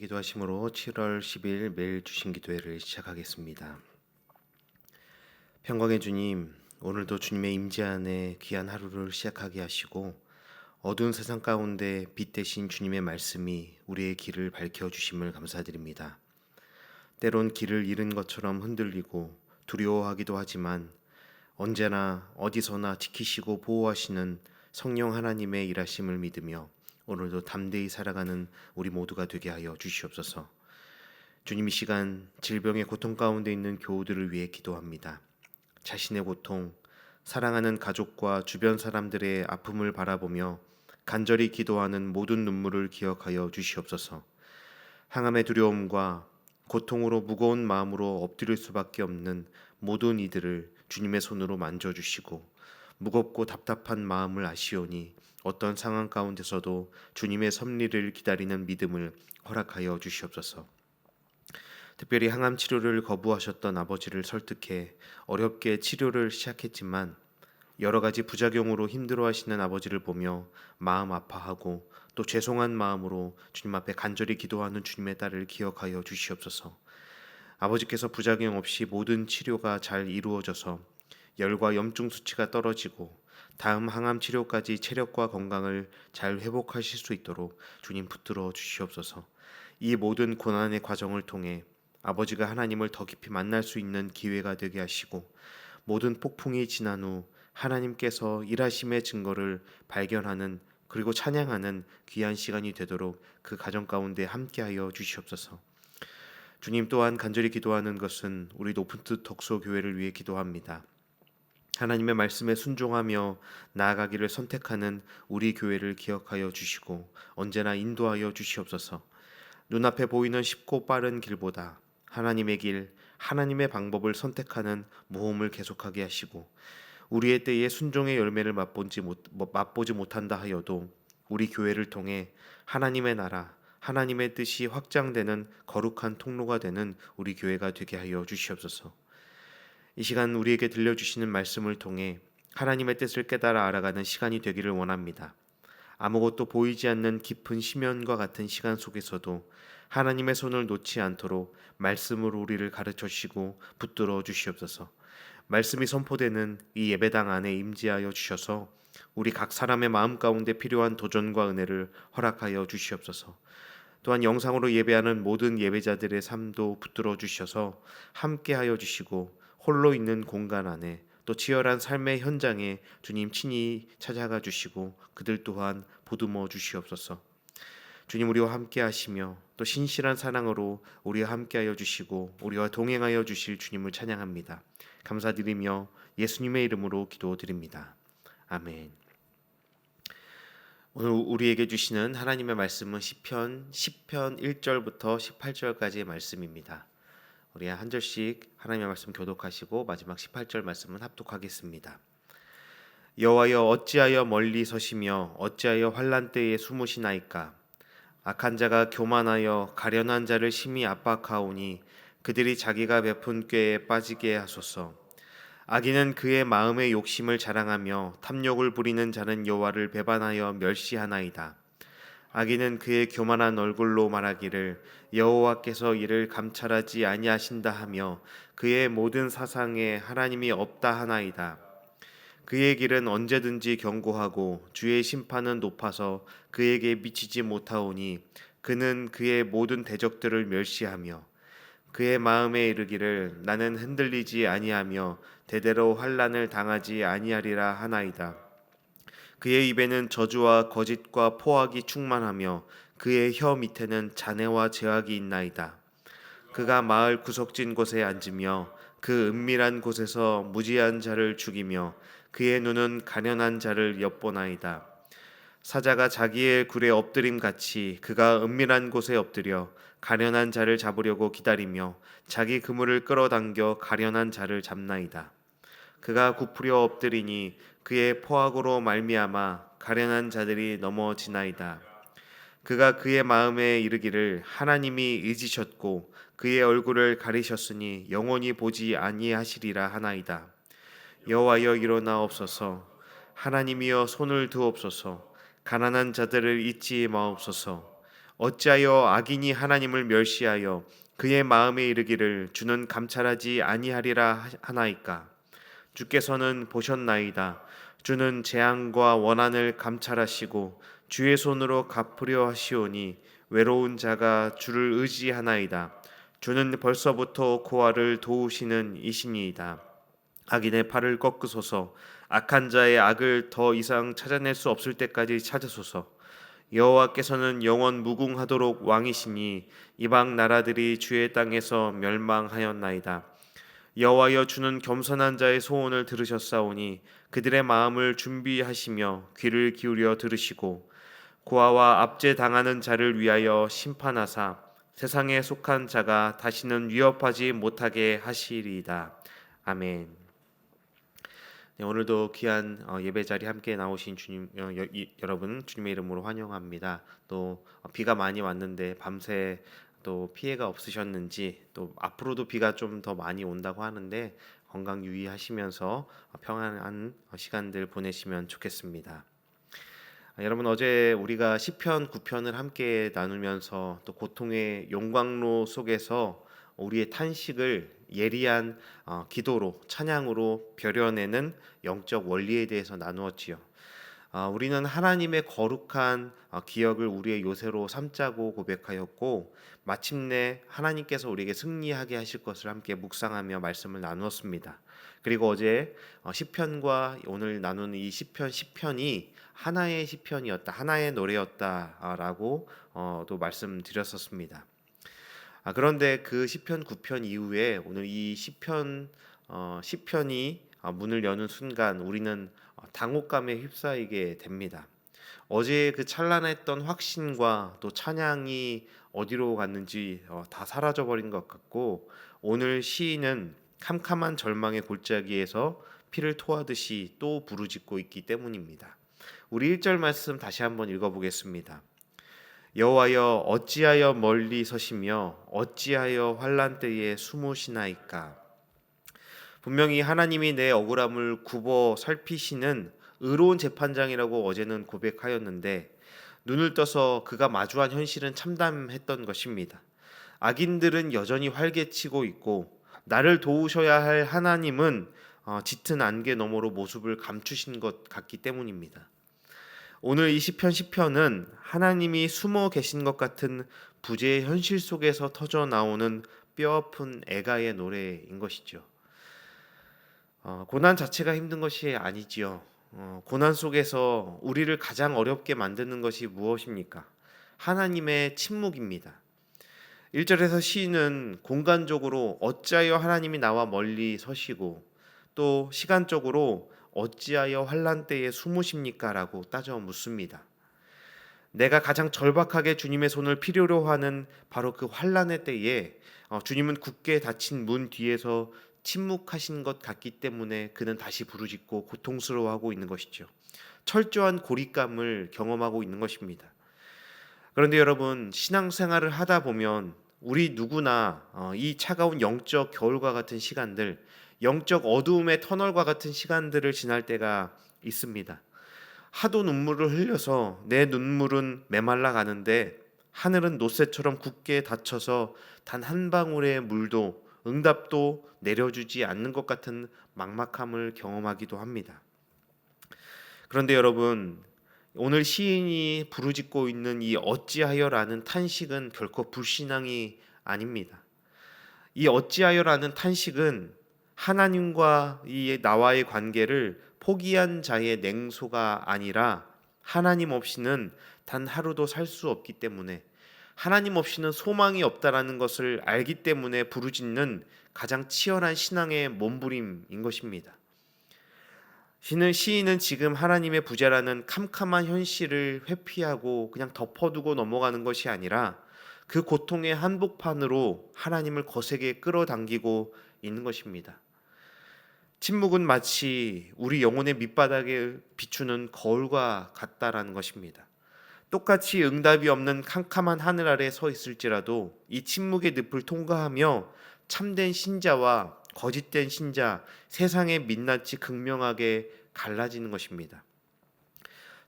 기도하심으로 7월 10일 매일 주신 기도회를 시작하겠습니다. 평강의 주님, 오늘도 주님의 임재 안에 귀한 하루를 시작하게 하시고 어두운 세상 가운데 빛 대신 주님의 말씀이 우리의 길을 밝혀주심을 감사드립니다. 때론 길을 잃은 것처럼 흔들리고 두려워하기도 하지만 언제나 어디서나 지키시고 보호하시는 성령 하나님의 일하심을 믿으며 오늘도 담대히 살아가는 우리 모두가 되게 하여 주시옵소서. 주님, 이 시간 질병의 고통 가운데 있는 교우들을 위해 기도합니다. 자신의 고통, 사랑하는 가족과 주변 사람들의 아픔을 바라보며 간절히 기도하는 모든 눈물을 기억하여 주시옵소서. 항암의 두려움과 고통으로 무거운 마음으로 엎드릴 수밖에 없는 모든 이들을 주님의 손으로 만져주시고 무겁고 답답한 마음을 아시오니 어떤 상황 가운데서도 주님의 섭리를 기다리는 믿음을 허락하여 주시옵소서. 특별히 항암 치료를 거부하셨던 아버지를 설득해 어렵게 치료를 시작했지만 여러 가지 부작용으로 힘들어하시는 아버지를 보며 마음 아파하고 또 죄송한 마음으로 주님 앞에 간절히 기도하는 주님의 딸을 기억하여 주시옵소서. 아버지께서 부작용 없이 모든 치료가 잘 이루어져서 열과 염증 수치가 떨어지고 다음 항암 치료까지 체력과 건강을 잘 회복하실 수 있도록 주님 붙들어 주시옵소서. 이 모든 고난의 과정을 통해 아버지가 하나님을 더 깊이 만날 수 있는 기회가 되게 하시고 모든 폭풍이 지난 후 하나님께서 일하심의 증거를 발견하는 그리고 찬양하는 귀한 시간이 되도록 그 가정 가운데 함께하여 주시옵소서. 주님, 또한 간절히 기도하는 것은 우리 높은 뜻 덕소 교회를 위해 기도합니다. 하나님의 말씀에 순종하며 나아가기를 선택하는 우리 교회를 기억하여 주시고 언제나 인도하여 주시옵소서. 눈앞에 보이는 쉽고 빠른 길보다 하나님의 길, 하나님의 방법을 선택하는 모험을 계속하게 하시고 우리의 때에 순종의 열매를 맛보지 못한다 하여도 우리 교회를 통해 하나님의 나라, 하나님의 뜻이 확장되는 거룩한 통로가 되는 우리 교회가 되게 하여 주시옵소서. 이 시간 우리에게 들려주시는 말씀을 통해 하나님의 뜻을 깨달아 알아가는 시간이 되기를 원합니다. 아무것도 보이지 않는 깊은 심연과 같은 시간 속에서도 하나님의 손을 놓지 않도록 말씀으로 우리를 가르쳐 주시고 붙들어 주시옵소서. 말씀이 선포되는 이 예배당 안에 임재하여 주셔서 우리 각 사람의 마음 가운데 필요한 도전과 은혜를 허락하여 주시옵소서. 또한 영상으로 예배하는 모든 예배자들의 삶도 붙들어 주셔서 함께하여 주시고 홀로 있는 공간 안에 또 치열한 삶의 현장에 주님 친히 찾아가 주시고 그들 또한 보듬어 주시옵소서. 주님, 우리와 함께 하시며 또 신실한 사랑으로 우리와 함께하여 주시고 우리와 동행하여 주실 주님을 찬양합니다. 감사드리며 예수님의 이름으로 기도드립니다. 아멘. 오늘 우리에게 주시는 하나님의 말씀은 시편 10편 1절부터 18절까지의 말씀입니다. 우리 한 절씩 하나님의 말씀 교독하시고 마지막 18절 말씀은 합독하겠습니다. 여호와여, 어찌하여 멀리 서시며 어찌하여 환난 때에 숨으시나이까. 악한 자가 교만하여 가련한 자를 심히 압박하오니 그들이 자기가 베푼 꾀에 빠지게 하소서. 악인은 그의 마음의 욕심을 자랑하며 탐욕을 부리는 자는 여호와를 배반하여 멸시하나이다. 악인은 그의 교만한 얼굴로 말하기를 여호와께서 이를 감찰하지 아니하신다 하며 그의 모든 사상에 하나님이 없다 하나이다. 그의 길은 언제든지 견고하고 주의 심판은 높아서 그에게 미치지 못하오니 그는 그의 모든 대적들을 멸시하며 그의 마음에 이르기를 나는 흔들리지 아니하며 대대로 환난을 당하지 아니하리라 하나이다. 그의 입에는 저주와 거짓과 포악이 충만하며 그의 혀 밑에는 잔해와 제약이 있나이다. 그가 마을 구석진 곳에 앉으며 그 은밀한 곳에서 무지한 자를 죽이며 그의 눈은 가련한 자를 엿보나이다. 사자가 자기의 굴에 엎드림 같이 그가 은밀한 곳에 엎드려 가련한 자를 잡으려고 기다리며 자기 그물을 끌어당겨 가련한 자를 잡나이다. 그가 굽으려 엎드리니 그의 포악으로 말미암아 가련한 자들이 넘어지나이다. 그가 그의 마음에 이르기를 하나님이 잊으셨고 그의 얼굴을 가리셨으니 영원히 보지 아니하시리라 하나이다. 여호와여, 일어나옵소서. 하나님이여, 손을 드옵소서. 가난한 자들을 잊지 마옵소서. 어찌하여 악인이 하나님을 멸시하여 그의 마음에 이르기를 주는 감찰하지 아니하리라 하나이까. 주께서는 보셨나이다. 주는 재앙과 원한을 감찰하시고 주의 손으로 갚으려 하시오니 외로운 자가 주를 의지하나이다. 주는 벌써부터 고아를 도우시는 이신이이다. 악인의 팔을 꺾으소서. 악한 자의 악을 더 이상 찾아낼 수 없을 때까지 찾으소서. 여호와께서는 영원 무궁하도록 왕이시니 이방 나라들이 주의 땅에서 멸망하였나이다. 여호와여, 주는 겸손한 자의 소원을 들으셨사오니 그들의 마음을 준비하시며 귀를 기울여 들으시고 고아와 압제당하는 자를 위하여 심판하사 세상에 속한 자가 다시는 위협하지 못하게 하시리이다. 아멘. 네, 오늘도 귀한 예배 자리 함께 나오신 주님 여러분 주님의 이름으로 환영합니다. 또 비가 많이 왔는데 밤새 또 피해가 없으셨는지, 또 앞으로도 비가 좀 더 많이 온다고 하는데 건강 유의하시면서 평안한 시간들 보내시면 좋겠습니다. 여러분, 어제 우리가 시편 9편을 함께 나누면서 또 고통의 용광로 속에서 우리의 탄식을 예리한 기도로, 찬양으로 벼려내는 영적 원리에 대해서 나누었지요. 우리는 하나님의 거룩한 기억을 우리의 요새로 삼자고 고백하였고, 마침내 하나님께서 우리에게 승리하게 하실 것을 함께 묵상하며 말씀을 나누었습니다. 그리고 어제 시편과 오늘 나누는 이 시편 10편이 하나의 시편이었다, 하나의 노래였다라고 또 말씀드렸었습니다. 그런데 그 시편 9편 이후에 오늘 이 시편이 문을 여는 순간 우리는 당혹감에 휩싸이게 됩니다. 어제 그 찬란했던 확신과 또 찬양이 어디로 갔는지 다 사라져 버린 것 같고, 오늘 시인은 캄캄한 절망의 골짜기에서 피를 토하듯이 또 부르짖고 있기 때문입니다. 우리 1절 말씀 다시 한번 읽어보겠습니다. 여호와여, 어찌하여 멀리 서시며 어찌하여 환난 때에 숨으시나이까. 분명히 하나님이 내 억울함을 굽어 살피시는 의로운 재판장이라고 어제는 고백하였는데, 눈을 떠서 그가 마주한 현실은 참담했던 것입니다. 악인들은 여전히 활개치고 있고, 나를 도우셔야 할 하나님은 짙은 안개 너머로 모습을 감추신 것 같기 때문입니다. 오늘 이 시편 10편은 하나님이 숨어 계신 것 같은 부재의 현실 속에서 터져 나오는 뼈아픈 애가의 노래인 것이죠. 고난 자체가 힘든 것이 아니지요. 고난 속에서 우리를 가장 어렵게 만드는 것이 무엇입니까? 하나님의 침묵입니다. 1절에서 시인은 공간적으로 어찌하여 하나님이 나와 멀리 서시고, 또 시간적으로 어찌하여 환난 때에 숨으십니까? 라고 따져 묻습니다. 내가 가장 절박하게 주님의 손을 필요로 하는 바로 그 환난의 때에 주님은 굳게 닫힌 문 뒤에서 침묵하신 것 같기 때문에 그는 다시 부르짖고 고통스러워하고 있는 것이죠. 철저한 고립감을 경험하고 있는 것입니다. 그런데 여러분, 신앙생활을 하다 보면 우리 누구나 이 차가운 영적 겨울과 같은 시간들, 영적 어두움의 터널과 같은 시간들을 지날 때가 있습니다. 하도 눈물을 흘려서 내 눈물은 메말라 가는데 하늘은 노새처럼 굳게 닫혀서 단 한 방울의 물도, 응답도 내려주지 않는 것 같은 막막함을 경험하기도 합니다. 그런데 여러분, 오늘 시인이 부르짖고 있는 이 어찌하여라는 탄식은 결코 불신앙이 아닙니다. 이 어찌하여라는 탄식은 하나님과 이 나와의 관계를 포기한 자의 냉소가 아니라, 하나님 없이는 단 하루도 살 수 없기 때문에, 하나님 없이는 소망이 없다라는 것을 알기 때문에 부르짖는 가장 치열한 신앙의 몸부림인 것입니다. 시인은 지금 하나님의 부재라는 캄캄한 현실을 회피하고 그냥 덮어두고 넘어가는 것이 아니라 그 고통의 한복판으로 하나님을 거세게 끌어당기고 있는 것입니다. 침묵은 마치 우리 영혼의 밑바닥에 비추는 거울과 같다라는 것입니다. 똑같이 응답이 없는 캄캄한 하늘 아래 서 있을지라도 이 침묵의 늪을 통과하며 참된 신자와 거짓된 신자, 세상의 민낯이 극명하게 갈라지는 것입니다.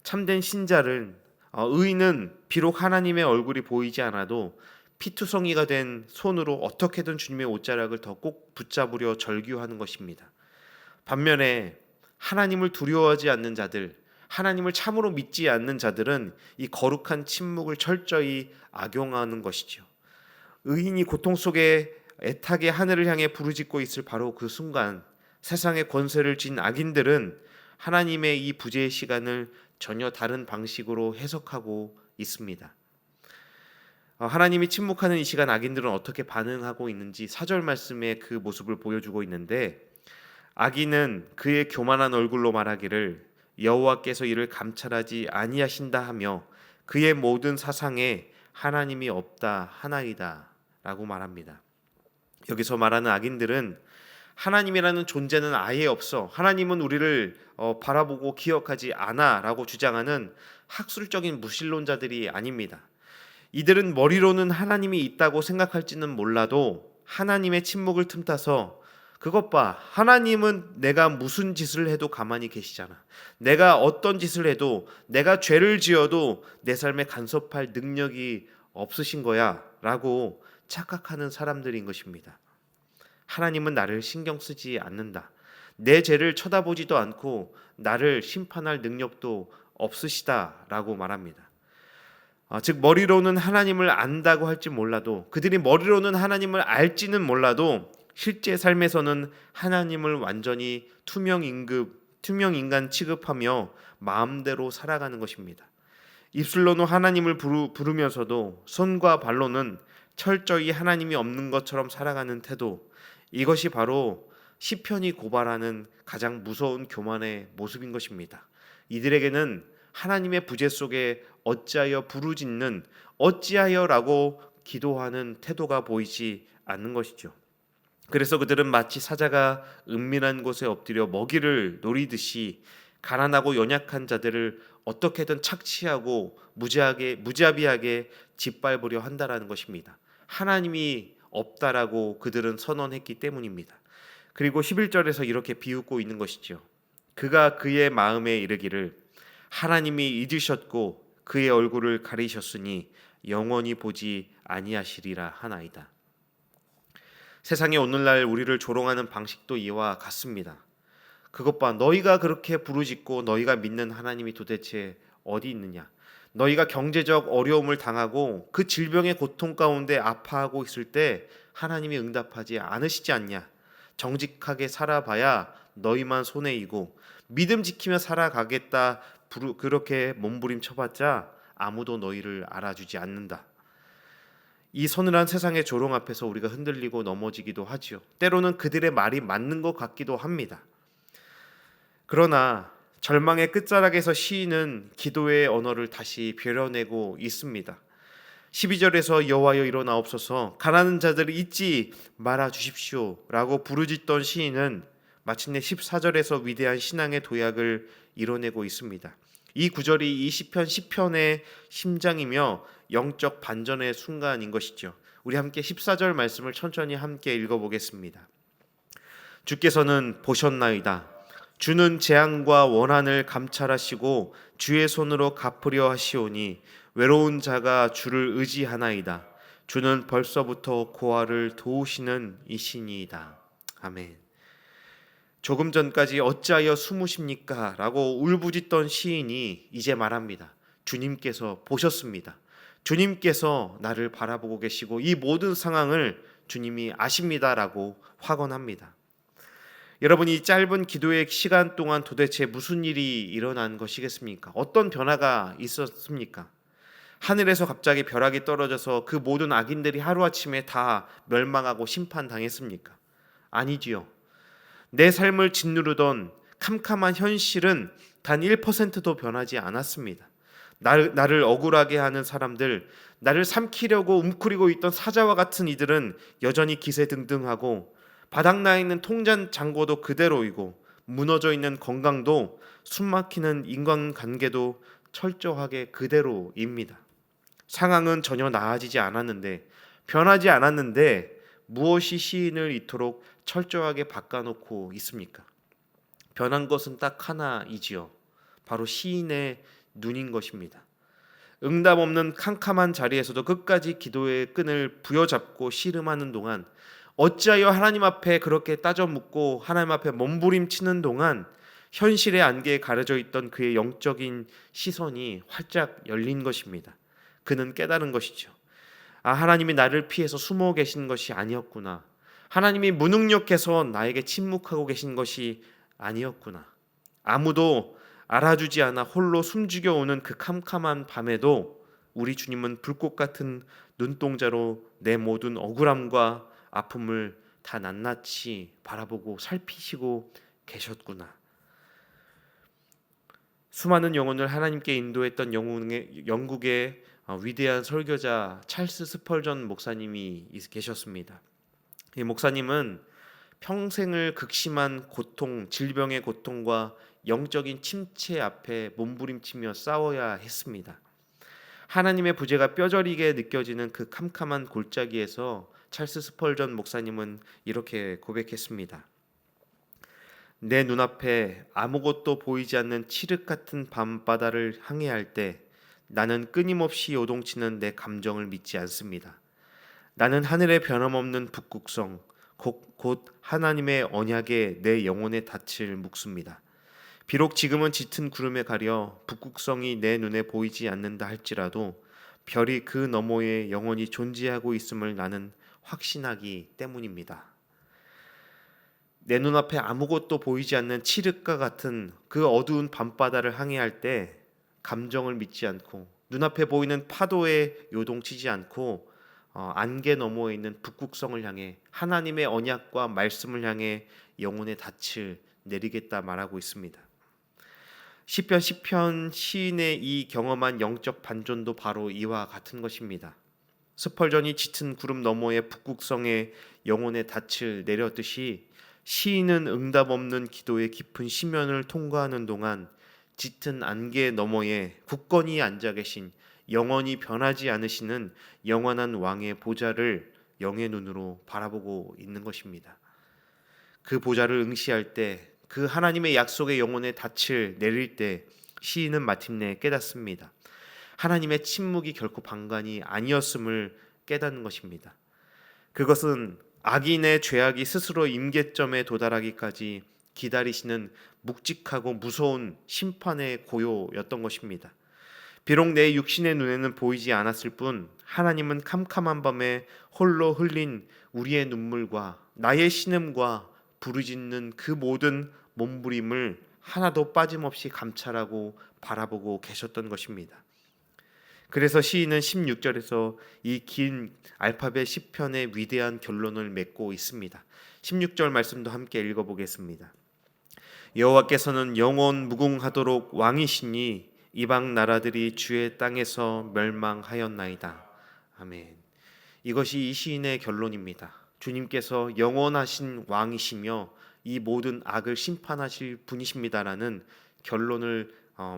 참된 신자를 의인은 비록 하나님의 얼굴이 보이지 않아도 피투성이가 된 손으로 어떻게든 주님의 옷자락을 더 꼭 붙잡으려 절규하는 것입니다. 반면에 하나님을 두려워하지 않는 자들, 하나님을 참으로 믿지 않는 자들은 이 거룩한 침묵을 철저히 악용하는 것이죠. 의인이 고통 속에 애타게 하늘을 향해 부르짖고 있을 바로 그 순간 세상의 권세를 쥔 악인들은 하나님의 이 부재의 시간을 전혀 다른 방식으로 해석하고 있습니다. 하나님이 침묵하는 이 시간 악인들은 어떻게 반응하고 있는지 4절 말씀에 그 모습을 보여주고 있는데, 악인은 그의 교만한 얼굴로 말하기를 여호와께서 이를 감찰하지 아니하신다 하며 그의 모든 사상에 하나님이 없다 하나이다 라고 말합니다. 여기서 말하는 악인들은 하나님이라는 존재는 아예 없어, 하나님은 우리를 바라보고 기억하지 않아 라고 주장하는 학술적인 무신론자들이 아닙니다. 이들은 머리로는 하나님이 있다고 생각할지는 몰라도 하나님의 침묵을 틈타서 그것 봐, 하나님은 내가 무슨 짓을 해도 가만히 계시잖아. 내가 어떤 짓을 해도, 내가 죄를 지어도 내 삶에 간섭할 능력이 없으신 거야 라고 착각하는 사람들인 것입니다. 하나님은 나를 신경 쓰지 않는다. 내 죄를 쳐다보지도 않고 나를 심판할 능력도 없으시다 라고 말합니다. 즉 머리로는 하나님을 안다고 할지 몰라도, 그들이 머리로는 하나님을 알지는 몰라도 실제 삶에서는 하나님을 완전히 투명 인간 취급하며 마음대로 살아가는 것입니다. 입술로는 하나님을 부르면서도 손과 발로는 철저히 하나님이 없는 것처럼 살아가는 태도, 이것이 바로 시편이 고발하는 가장 무서운 교만의 모습인 것입니다. 이들에게는 하나님의 부재 속에 어찌하여 부르짖는, 어찌하여라고 기도하는 태도가 보이지 않는 것이죠. 그래서 그들은 마치 사자가 은밀한 곳에 엎드려 먹이를 노리듯이 가난하고 연약한 자들을 어떻게든 착취하고 무자비하게 짓밟으려 한다라는 것입니다. 하나님이 없다라고 그들은 선언했기 때문입니다. 그리고 11절에서 이렇게 비웃고 있는 것이죠. 그가 그의 마음에 이르기를 하나님이 잊으셨고 그의 얼굴을 가리셨으니 영원히 보지 아니하시리라 하나이다. 세상에 오늘날 우리를 조롱하는 방식도 이와 같습니다. 그것 봐, 너희가 그렇게 부르짖고 너희가 믿는 하나님이 도대체 어디 있느냐? 너희가 경제적 어려움을 당하고 그 질병의 고통 가운데 아파하고 있을 때 하나님이 응답하지 않으시지 않냐? 정직하게 살아봐야 너희만 손해이고 믿음 지키며 살아가겠다 그렇게 몸부림쳐봤자 아무도 너희를 알아주지 않는다. 이 서늘한 세상의 조롱 앞에서 우리가 흔들리고 넘어지기도 하지요. 때로는 그들의 말이 맞는 것 같기도 합니다. 그러나 절망의 끝자락에서 시인은 기도의 언어를 다시 벼려내고 있습니다. 12절에서 여호와여 일어나옵소서, 가난한 자들을 잊지 말아 주십시오 라고 부르짖던 시인은 마침내 14절에서 위대한 신앙의 도약을 이뤄내고 있습니다. 이 구절이 이 시편 10편의 심장이며 영적 반전의 순간인 것이죠. 우리 함께 14절 말씀을 천천히 함께 읽어보겠습니다. 주께서는 보셨나이다. 주는 재앙과 원한을 감찰하시고 주의 손으로 갚으려 하시오니 외로운 자가 주를 의지하나이다. 주는 벌써부터 고아를 도우시는 이시니이다. 아멘. 조금 전까지 어찌하여 숨으십니까? 라고 울부짖던 시인이 이제 말합니다. 주님께서 보셨습니다. 주님께서 나를 바라보고 계시고 이 모든 상황을 주님이 아십니다 라고 확언합니다. 여러분, 이 짧은 기도의 시간 동안 도대체 무슨 일이 일어난 것이겠습니까? 어떤 변화가 있었습니까? 하늘에서 갑자기 벼락이 떨어져서 그 모든 악인들이 하루아침에 다 멸망하고 심판당했습니까? 아니지요. 내 삶을 짓누르던 캄캄한 현실은 단 1%도 변하지 않았습니다. 나를 억울하게 하는 사람들, 나를 삼키려고 웅크리고 있던 사자와 같은 이들은 여전히 기세등등하고 바닥나 있는 통장 잔고도 그대로이고 무너져 있는 건강도 숨막히는 인간관계도 철저하게 그대로입니다. 상황은 전혀 나아지지 않았는데, 변하지 않았는데 무엇이 시인을 이토록 철저하게 바꿔놓고 있습니까? 변한 것은 딱 하나이지요. 바로 시인의 눈인 것입니다. 응답 없는 캄캄한 자리에서도 끝까지 기도의 끈을 부여잡고 씨름하는 동안, 어찌하여 하나님 앞에 그렇게 따져 묻고 하나님 앞에 몸부림치는 동안 현실의 안개에 가려져 있던 그의 영적인 시선이 활짝 열린 것입니다. 그는 깨달은 것이죠. 아, 하나님이 나를 피해서 숨어 계신 것이 아니었구나. 하나님이 무능력해서 나에게 침묵하고 계신 것이 아니었구나. 아무도 알아주지 않아 홀로 숨죽여 오는 그 캄캄한 밤에도 우리 주님은 불꽃 같은 눈동자로 내 모든 억울함과 아픔을 다 낱낱이 바라보고 살피시고 계셨구나. 수많은 영혼을 하나님께 인도했던 영국의 위대한 설교자 찰스 스펄전 목사님이 계셨습니다. 이 목사님은 평생을 극심한 고통, 질병의 고통과 영적인 침체 앞에 몸부림치며 싸워야 했습니다. 하나님의 부재가 뼈저리게 느껴지는 그 캄캄한 골짜기에서 찰스 스펄전 목사님은 이렇게 고백했습니다. 내 눈앞에 아무것도 보이지 않는 칠흑 같은 밤바다를 항해할 때 나는 끊임없이 요동치는 내 감정을 믿지 않습니다. 나는 하늘의 변함없는 북극성, 곧 하나님의 언약에 내 영혼의 닻을 묶습니다. 비록 지금은 짙은 구름에 가려 북극성이 내 눈에 보이지 않는다 할지라도 별이 그 너머에 영원히 존재하고 있음을 나는 확신하기 때문입니다. 내 눈앞에 아무것도 보이지 않는 칠흑과 같은 그 어두운 밤바다를 항해할 때 감정을 믿지 않고 눈앞에 보이는 파도에 요동치지 않고 안개 너머에 있는 북극성을 향해 하나님의 언약과 말씀을 향해 영혼의 닻을 내리겠다 말하고 있습니다. 시편 시인의 이 경험한 영적 반전도 바로 이와 같은 것입니다. 스펄전이 짙은 구름 너머의 북극성에 영혼의 닻을 내렸듯이 시인은 응답 없는 기도의 깊은 심연을 통과하는 동안 짙은 안개 너머에 굳건히 앉아 계신 영원히 변하지 않으시는 영원한 왕의 보좌를 영의 눈으로 바라보고 있는 것입니다. 그 보좌를 응시할 때, 그 하나님의 약속의 영혼의 닻을 내릴 때 시인은 마침내 깨닫습니다. 하나님의 침묵이 결코 방관이 아니었음을 깨닫는 것입니다. 그것은 악인의 죄악이 스스로 임계점에 도달하기까지 기다리시는 묵직하고 무서운 심판의 고요였던 것입니다. 비록 내 육신의 눈에는 보이지 않았을 뿐 하나님은 캄캄한 밤에 홀로 흘린 우리의 눈물과 나의 신음과 부르짖는 그 모든 몸부림을 하나도 빠짐없이 감찰하고 바라보고 계셨던 것입니다. 그래서 시인은 16절에서 이 긴 알파벳 시편의 위대한 결론을 맺고 있습니다. 16절 말씀도 함께 읽어보겠습니다. 여호와께서는 영원 무궁하도록 왕이시니 이방 나라들이 주의 땅에서 멸망하였나이다. 아멘. 이것이 이 시인의 결론입니다. 주님께서 영원하신 왕이시며 이 모든 악을 심판하실 분이십니다라는 결론을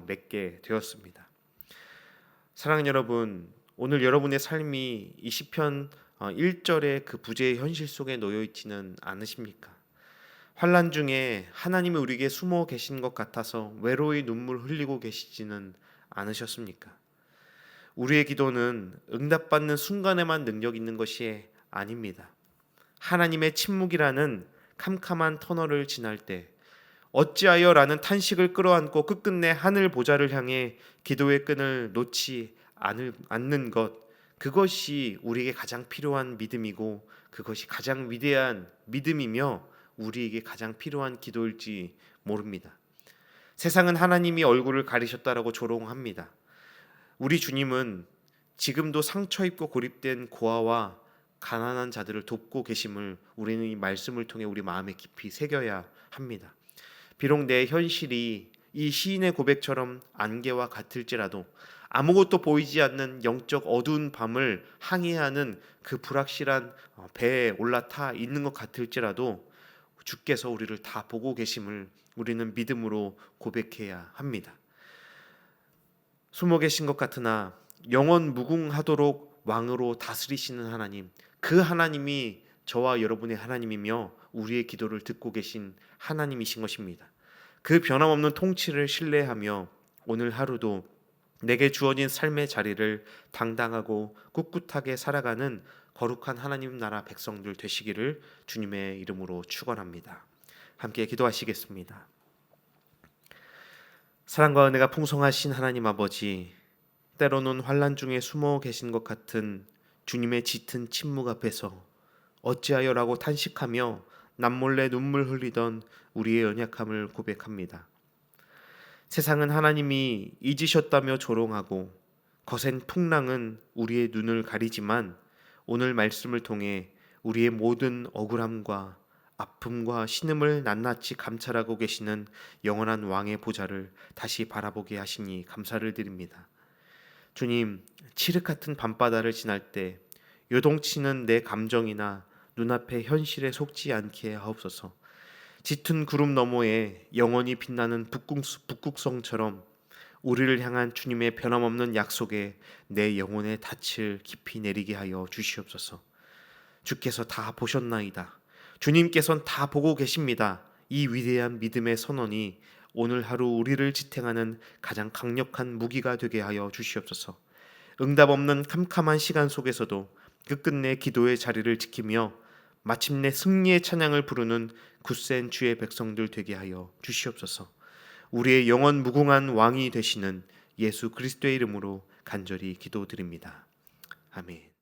맺게 되었습니다. 사랑하는 여러분, 오늘 여러분의 삶이 이 시편 1절의 그 부재의 현실 속에 놓여 있지는 않으십니까? 환난 중에 하나님이 우리에게 숨어 계신 것 같아서 외로이 눈물 흘리고 계시지는 않으셨습니까? 우리의 기도는 응답받는 순간에만 능력 있는 것이 아닙니다. 하나님의 침묵이라는 캄캄한 터널을 지날 때 어찌하여 라는 탄식을 끌어안고 끝끝내 하늘 보좌를 향해 기도의 끈을 놓지 않는 것, 그것이 우리에게 가장 필요한 믿음이고 그것이 가장 위대한 믿음이며 우리에게 가장 필요한 기도일지 모릅니다. 세상은 하나님이 얼굴을 가리셨다라고 조롱합니다. 우리 주님은 지금도 상처 입고 고립된 고아와 가난한 자들을 돕고 계심을 우리는 이 말씀을 통해 우리 마음에 깊이 새겨야 합니다. 비록 내 현실이 이 시인의 고백처럼 안개와 같을지라도 아무것도 보이지 않는 영적 어두운 밤을 항해하는 그 불확실한 배에 올라타 있는 것 같을지라도 주께서 우리를 다 보고 계심을 우리는 믿음으로 고백해야 합니다. 숨어 계신 것 같으나 영원 무궁하도록 왕으로 다스리시는 하나님, 그 하나님이 저와 여러분의 하나님이며 우리의 기도를 듣고 계신 하나님이신 것입니다. 그 변함없는 통치를 신뢰하며 오늘 하루도 내게 주어진 삶의 자리를 당당하고 꿋꿋하게 살아가는 거룩한 하나님 나라 백성들 되시기를 주님의 이름으로 축원합니다. 함께 기도하시겠습니다. 사랑과 은혜가 풍성하신 하나님 아버지, 때로는 환난 중에 숨어 계신 것 같은 주님의 짙은 침묵 앞에서 어찌하여라고 탄식하며 남몰래 눈물 흘리던 우리의 연약함을 고백합니다. 세상은 하나님이 잊으셨다며 조롱하고 거센 풍랑은 우리의 눈을 가리지만 오늘 말씀을 통해 우리의 모든 억울함과 아픔과 신음을 낱낱이 감찰하고 계시는 영원한 왕의 보좌를 다시 바라보게 하시니 감사를 드립니다. 주님, 칠흑 같은 밤바다를 지날 때 요동치는 내 감정이나 눈앞의 현실에 속지 않게 하옵소서. 짙은 구름 너머에 영원히 빛나는 북극성처럼 우리를 향한 주님의 변함없는 약속에 내 영혼의 닻을 깊이 내리게 하여 주시옵소서. 주께서 다 보셨나이다. 주님께서는 다 보고 계십니다. 이 위대한 믿음의 선언이 오늘 하루 우리를 지탱하는 가장 강력한 무기가 되게 하여 주시옵소서. 응답 없는 캄캄한 시간 속에서도 끝끝내 기도의 자리를 지키며 마침내 승리의 찬양을 부르는 굳센 주의 백성들 되게 하여 주시옵소서. 우리의 영원 무궁한 왕이 되시는 예수 그리스도의 이름으로 간절히 기도드립니다. 아멘.